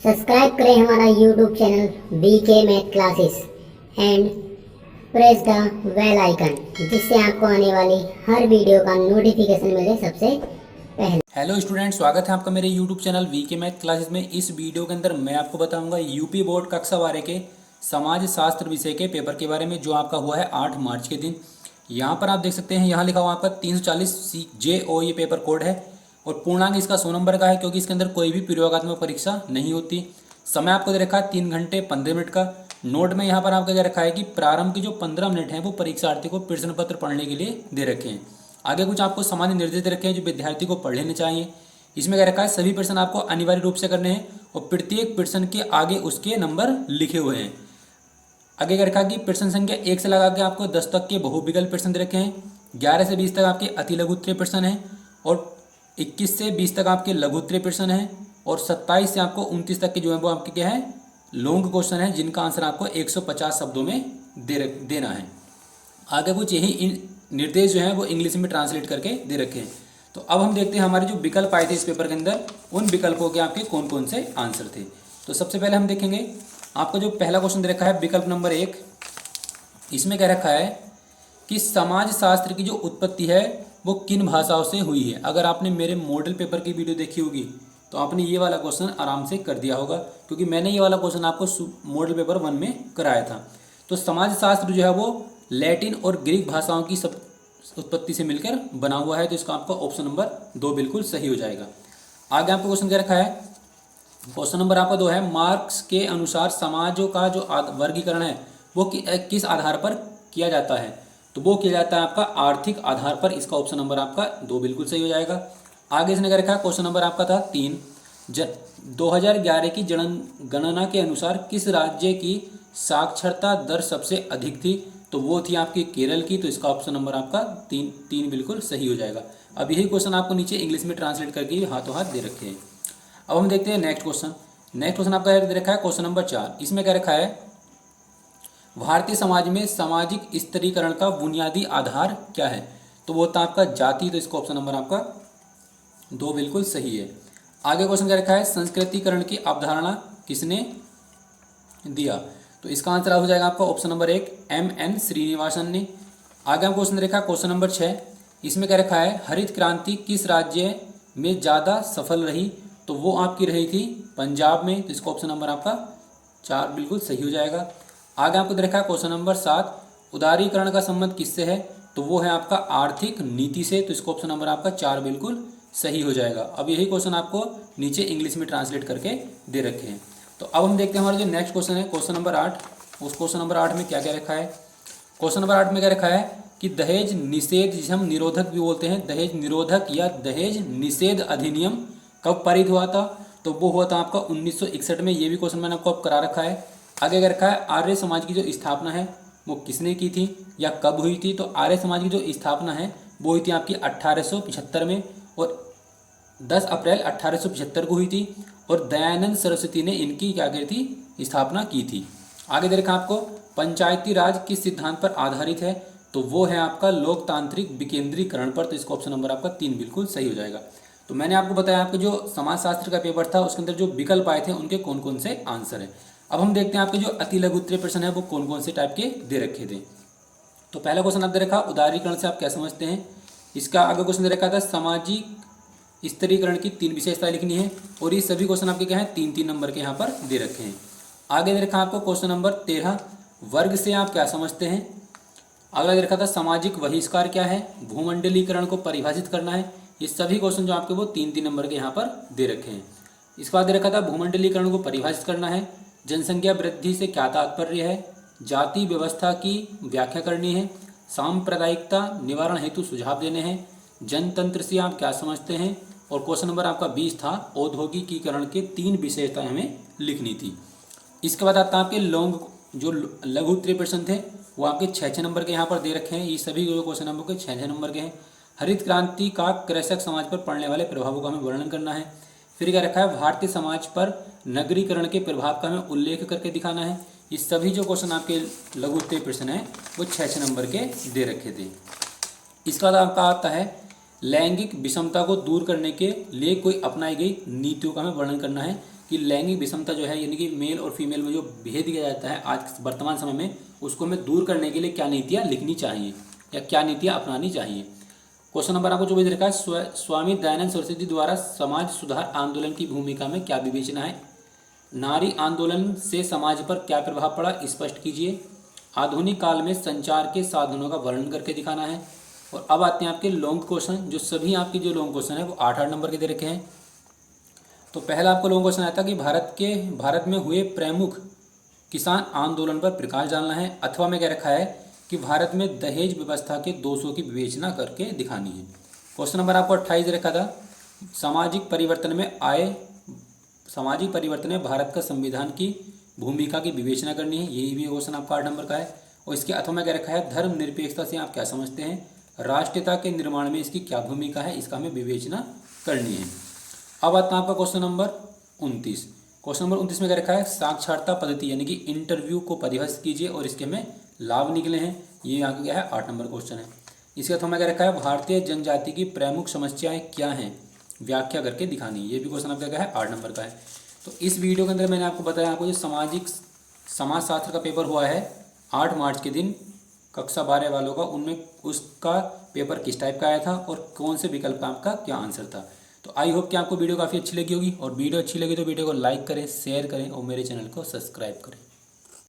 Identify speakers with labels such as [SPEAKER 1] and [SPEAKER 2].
[SPEAKER 1] Subscribe करें हमारा YouTube channel VK math classes and press the bell icon, जिससे आपको आने वाली हर वीडियो का नोटिफिकेशन मिले सबसे पहले।
[SPEAKER 2] हेलो स्टूडेंट, स्वागत है आपका मेरे YouTube channel VK math classes में। इस वीडियो के अंदर मैं आपको बताऊंगा यूपी बोर्ड कक्षा 12 के समाज शास्त्र विषय के पेपर के बारे में, जो आपका हुआ है 8 मार्च के दिन। यहाँ पर आप देख सकते हैं, यहाँ लिखा हुआ आपका 340 CJO ये पेपर कोड है और पूर्णांक इसका 100 नंबर का है, क्योंकि इसके अंदर कोई भी प्रयोगात्मक परीक्षा नहीं होती। समय आपको दे रखा है 3 घंटे 15 मिनट का। नोट में यहाँ पर आपको दे रखा है कि प्रारंभ के जो 15 मिनट हैं वो परीक्षार्थी को प्रश्न पत्र पढ़ने के लिए दे रखे हैं। आगे कुछ आपको सामान्य निर्देश दे रखे हैं जो विद्यार्थी को पढ़ लेने चाहिए। इसमें क्या रखा है, सभी प्रश्न आपको अनिवार्य रूप से करने हैं और प्रत्येक प्रश्न के आगे उसके नंबर लिखे हुए हैं। आगे क्या रखा है कि प्रश्न संख्या 1 से लगा के आपको 10 तक के बहुविकल्प प्रश्न दे रखे हैं। 11 से 20 तक आपके अति लघु उत्तरीय प्रश्न हैं और 21 से 20 तक आपके लघु उत्तरीय प्रश्न हैं और 27 से आपको 29 तक के जो है वो आपके क्या है, लॉन्ग क्वेश्चन है, जिनका आंसर आपको 150 शब्दों में देना है। आगे कुछ यही निर्देश जो हैं वो इंग्लिश में ट्रांसलेट करके दे रखे हैं। तो अब हम देखते हैं हमारे जो विकल्प आए थे इस पेपर के अंदर, उन विकल्पों के आपके कौन कौन से आंसर थे। तो सबसे पहले हम देखेंगे आपको जो पहला क्वेश्चन दे रखा है विकल्प नंबर 1। इसमें क्या रखा है कि समाज शास्त्र की जो उत्पत्ति है वो किन भाषाओं से हुई है। अगर आपने मेरे मॉडल पेपर की वीडियो देखी होगी तो आपने ये वाला क्वेश्चन आराम से कर दिया होगा, क्योंकि मैंने ये वाला क्वेश्चन आपको मॉडल पेपर 1 में कराया था। तो समाज शास्त्र जो है वो लैटिन और ग्रीक भाषाओं की सब उत्पत्ति से मिलकर बना हुआ है। तो इसका आपका ऑप्शन नंबर 2 बिल्कुल सही हो जाएगा। आगे आपको क्वेश्चन क्या रखा है, क्वेश्चन नंबर आपका 2 है, मार्क्स के अनुसार समाजों का जो वर्गीकरण है वो किस आधार पर किया जाता है। तो वो किया जाता है आपका आर्थिक आधार पर। इसका ऑप्शन नंबर आपका 2 बिल्कुल सही हो जाएगा। आगे इसने क्या रखा है, क्वेश्चन नंबर आपका था 3, 2011 की जनगणना के अनुसार किस राज्य की साक्षरता दर सबसे अधिक थी। तो वो थी आपकी केरल की। तो इसका ऑप्शन नंबर आपका 3 बिल्कुल सही हो जाएगा। अब यही क्वेश्चन आपको नीचे इंग्लिश में ट्रांसलेट करके हाथों हाथ दे रखे हैं। अब हम देखते हैं नेक्स्ट क्वेश्चन। नेक्स्ट क्वेश्चन आपका दे रखा है क्वेश्चन नंबर 4। इसमें क्या रखा है, भारतीय समाज में सामाजिक स्तरीकरण का बुनियादी आधार क्या है। तो वो था आपका जाति। तो इसका ऑप्शन नंबर आपका 2 बिल्कुल सही है। आगे क्वेश्चन क्या रखा है, संस्कृतिकरण की अवधारणा किसने दिया। तो इसका आंसर हो जाएगा आपका ऑप्शन नंबर 1, MN श्रीनिवासन ने। आगे हम क्वेश्चन रखा है क्वेश्चन नंबर 6। इसमें क्या रखा है, हरित क्रांति किस राज्य में ज़्यादा सफल रही। तो वो आपकी रही थी पंजाब में। तो इसका ऑप्शन नंबर आपका 4 बिल्कुल सही हो जाएगा। आगे आपको दे रखा है क्वेश्चन नंबर 7, उदारीकरण का संबंध किससे है। तो वो है आपका आर्थिक नीति से। तो इसका ऑप्शन नंबर आपका 4 बिल्कुल सही हो जाएगा। अब यही क्वेश्चन आपको नीचे इंग्लिश में ट्रांसलेट करके दे रखे हैं। तो अब हम देखते हैं हमारा जो नेक्स्ट क्वेश्चन है क्वेश्चन नंबर 8। उस क्वेश्चन नंबर 8 में क्या क्या रखा है। क्वेश्चन नंबर 8 में क्या रखा है कि दहेज निषेध, जिसे हम निरोधक भी बोलते हैं, दहेज निरोधक या दहेज निषेध अधिनियम कब पारित हुआ था। तो वो हुआ था आपका 1961 में। ये भी क्वेश्चन मैंने आपको अब करा रखा है। आगे क्या रखा है, आर्य समाज की जो स्थापना है वो किसने की थी या कब हुई थी। तो आर्य समाज की जो स्थापना है वो हुई थी आपकी 1875 में और 10 अप्रैल 1875 को हुई थी। और दयानंद सरस्वती ने इनकी क्या की थी, स्थापना की थी। आगे दे रखा आपको पंचायती राज किस सिद्धांत पर आधारित है। तो वो है आपका लोकतांत्रिक विकेंद्रीकरण पर। तो इसका ऑप्शन नंबर आपका 3 बिल्कुल सही हो जाएगा। तो मैंने आपको बताया आपके जो समाजशास्त्र का पेपर था उसके अंदर जो विकल्प आए थे उनके कौन कौन से आंसर है। अब हम देखते हैं आपके जो अति लघु उत्तरीय प्रश्न है वो कौन कौन से टाइप के दे रखे थे। तो पहला क्वेश्चन आप दे रखा, उदारीकरण से आप क्या समझते हैं। इसका आगे क्वेश्चन दे रखा था, सामाजिक स्तरीकरण की 3 विशेषताएं लिखनी है। और ये सभी क्वेश्चन आपके क्या है, 3-3 नंबर के यहाँ पर दे रखे हैं। आगे दे रखा आपको क्वेश्चन नंबर 13, वर्ग से आप क्या समझते हैं। अगला दे रखा था, सामाजिक बहिष्कार क्या है, भूमंडलीकरण को परिभाषित करना है। ये सभी क्वेश्चन जो आपके वो 3-3 नंबर के यहाँ पर दे रखे हैं। इसके बाद दे रखा था, भूमंडलीकरण को परिभाषित करना है, जनसंख्या वृद्धि से क्या तात्पर्य है, जाति व्यवस्था की व्याख्या करनी है, सांप्रदायिकता निवारण हेतु सुझाव देने हैं, जनतंत्र से आप क्या समझते हैं। और क्वेश्चन नंबर आपका 20 था, औद्योगिकीकरण के 3 विशेषताएं हमें लिखनी थी। इसके बाद आता है आपके लॉन्ग जो लघु उत्तरीय प्रश्न थे वो आपके 6-6 नंबर के यहाँ पर दे रखे हैं। ये सभी जो क्वेश्चन नंबर के 6-6 नंबर के हैं। हरित क्रांति का कृषक समाज पर पड़ने वाले प्रभावों का हमें वर्णन करना है। फिर क्या रखा है, भारतीय समाज पर नगरीकरण के प्रभाव का हमें उल्लेख करके दिखाना है। ये सभी जो क्वेश्चन आपके लघु उत्तरीय प्रश्न हैं वो 6-6 नंबर के दे रखे थे। इसके बाद आपका आता है, लैंगिक विषमता को दूर करने के लिए कोई अपनाई गई नीतियों का हमें वर्णन करना है कि लैंगिक विषमता जो है यानी कि मेल और फीमेल में जो भेद किया जाता है आज वर्तमान समय में, उसको हमें दूर करने के लिए क्या नीतियाँ लिखनी चाहिए या क्या नीतियाँ अपनानी चाहिए। क्वेश्चन नंबर आपको 24 रखा है, स्वामी दयानंद सरस्वती द्वारा समाज सुधार आंदोलन की भूमिका में क्या विवेचना है। नारी आंदोलन से समाज पर क्या प्रभाव पड़ा, स्पष्ट कीजिए। आधुनिक काल में संचार के साधनों का वर्णन करके दिखाना है। और अब आते हैं आपके लॉन्ग क्वेश्चन, जो सभी आपके जो लॉन्ग क्वेश्चन है वो 8-8 नंबर के दे रखे हैं। तो पहला आपको लॉन्ग क्वेश्चन आया था कि भारत में हुए प्रमुख किसान आंदोलन पर प्रकाश डालना है, अथवा में क्या रखा है कि भारत में दहेज व्यवस्था के दोषों की विवेचना करके दिखानी है। क्वेश्चन नंबर आपको 28 रखा था, सामाजिक परिवर्तन में भारत का संविधान की भूमिका की विवेचना करनी है। यही भी क्वेश्चन आपका 8 नंबर का है। और इसके अथवा में क्या रखा है, धर्मनिरपेक्षता से आप क्या समझते हैं, राष्ट्रीयता के निर्माण में इसकी क्या भूमिका है, इसका हमें विवेचना करनी है। अब आता है आपका क्वेश्चन नंबर 29। क्वेश्चन नंबर 29 में क्या रखा है, साक्षरता पद्धति यानी कि इंटरव्यू को परिभाषित कीजिए और इसके हमें लाभ निकले हैं। ये यहाँ का क्या है, 8 नंबर क्वेश्चन है। इसके अथवा में क्या रखा है, भारतीय जनजाति की प्रमुख समस्याएं क्या हैं, व्याख्या करके दिखानी। ये भी क्वेश्चन आपका क्या है, 8 नंबर का है। तो इस वीडियो के अंदर मैंने आपको बताया, आपको जो समाजशास्त्र का पेपर हुआ है 8 मार्च के दिन कक्षा 12 वालों का, उनमें उसका पेपर किस टाइप का आया था और कौन से विकल्प का आपका क्या आंसर था। तो आई होप कि आपको वीडियो काफ़ी अच्छी लगी होगी, और वीडियो अच्छी लगी तो वीडियो को लाइक करें, शेयर करें और मेरे चैनल को सब्सक्राइब करें।